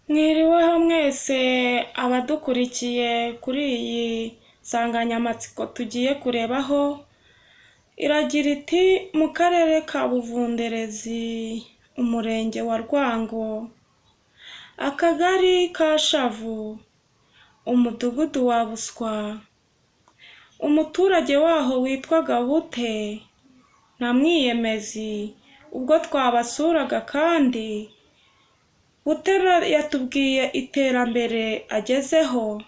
Mwiriweho mwese abadukurikiye kuri iyi nsanganyamatsiko tugiye kurebaho, iragira iti mu karere ka Buvunderezi, umurenge wa Rwango, akagari ka Shavu, umudugudu wa Buswa, umuturage waho witwaga Bute na Mwiyemezi. Ubwo twabasuraga kandi Bute yatubwiye iterambere agezeho,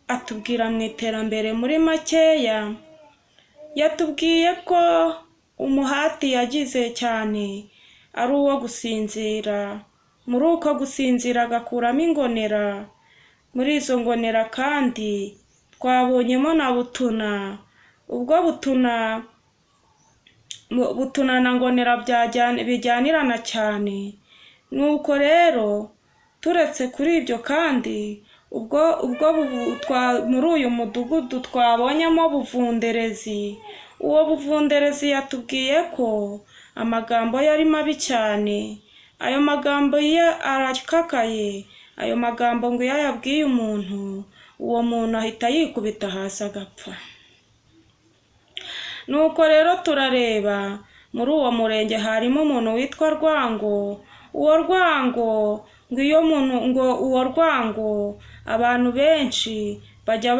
atubwira mu iterambere muri makeya, yatubwiye ko umuhati yagize cyane ari uwo gusinzira, muri uko gusinzira agakuramo ingonera, muri izo ngonera kandi twabonyemo na Butuna. Ubwo Butuna na ngonera bijyanirana cyane. Nuko rero turetse kuri ibyo kandi ubwo muri uyu mudugudu twabonyemo Buvunderezi. Uwo Buvunderezi yatubwiye ko amagambo yari mabi cyane, ayo magambo ye arakakaye, ayo magambo ngo iyo ayabwiye umuntu, uwo muntu ahita yikubita hasi agapfa. Nuko rero turareba muri uwo murenge harimo umuntu witwa Rwango. Uwo Rwango uwo Rwango abantu benshi bajya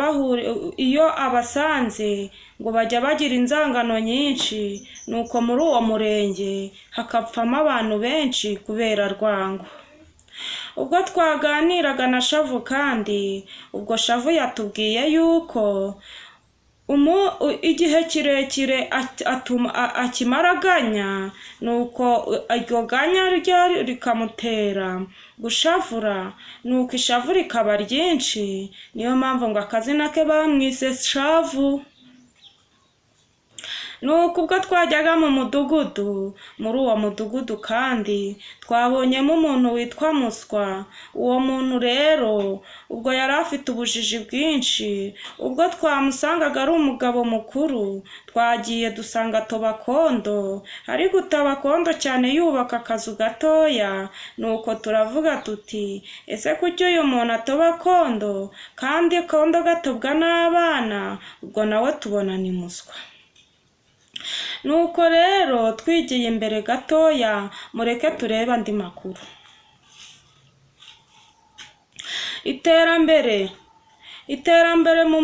iyo abasanze ngo bajya bagira inzangano nyinshi, nuko muri uwo murenge hakapfamo abantu benshi kubera Rwango. Ubwo twaganiraga na Shavu kandi ubwo Shavu yatubwiye yuko igihe kirekire akimara aganya, nuko iryo ganya rikamutera gushavura, nuko ishavu rikaba ryinshi, niyo mpamvu ngo akazina ke bamwise Shavu. Nuko ubwo twajyaga mu mudugudu, muri uwo mudugudu kandi twabonyemo umuntu witwa Muswa. Uwo muntu rero ubwo yari afite ubujiji bwinshi. Ubwo twamusangaga ari umugabo mukuru, twagiye dusanga Tobakondo, ari gutabakondo cyane yubaka akazu gatoya. Nuko turavuga tuti ese kuki uyu muntu atobakondo kandi kondo gatobwa n'abana? Ubwo nawe tubona ni Muswa. Nuko rero twigiye imbere gatoya, mureke turebe andi makuru. Iterambere mu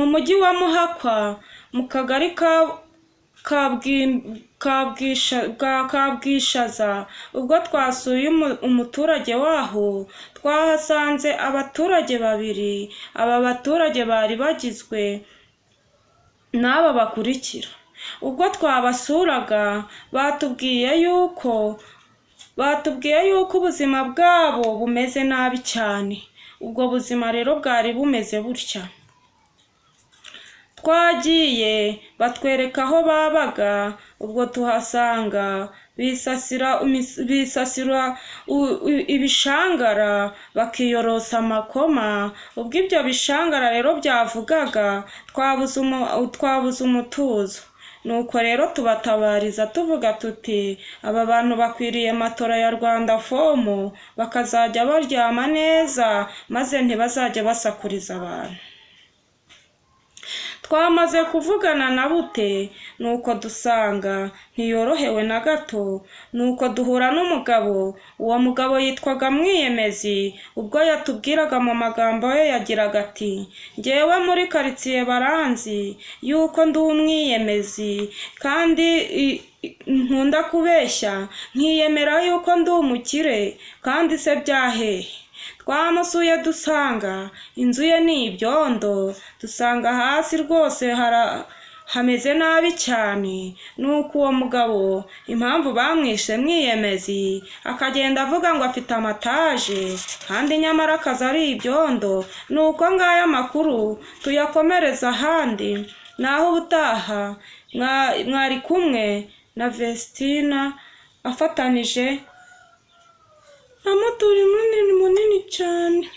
mujyi wa Muhakwa, mu kagari ka Bwishaza. Ubwo twasuye umuturage waho, twahasanze abaturage babiri. Aba baturage bari bagizwe n'aba bakurikira. Ubwo twabasuraga batubwiye yuko ubuzima bwabo bumeze nabi cyane. Ubwo buzima rero bwari bumeze butya: twagiye batwereka aho babaga, ubwo tuhasanga bisasira ibishangara, bakiyorosa amakoma. Ubwo ibyo bishangara rero byavugaga, twabuze umutuzo. Nuko rero tubatabariza tuvuga tuti aba bantu bakwiriye matora ya Rwanda fomu, bakazajya baryama neza, maze ntibazajya basakuriza abantu. Twamaze kuvugana na Bute, nuko dusanga ntiyorohewe na gato. Nuko duhura n'umugabo. Uwo mugabo yitwaga Mwiyemezi. Ubwo yatubwiraga mu magambo ye yagiraga ati njyewe muri karitsiye baranzi yuko ndi umwiyemezi, kandi nkunda kubeshya nkiyemera yuko ndi umukire, kandi se byahehe? Twamusuye dusanga inzu ye ni ibyondo, dusanga hasi rwose hameze nabi cyane. Nuko uwo mugabo impamvu bamwishe Mwiyemezi, akagenda avuga ngo afite amataje kandi nyamara akazi ari ibyondo. Nuko ngaya makuru tuyakomereza ahandi, naho ubutaha mwari kumwe na Vestina afatanije na Muturi munini cyane.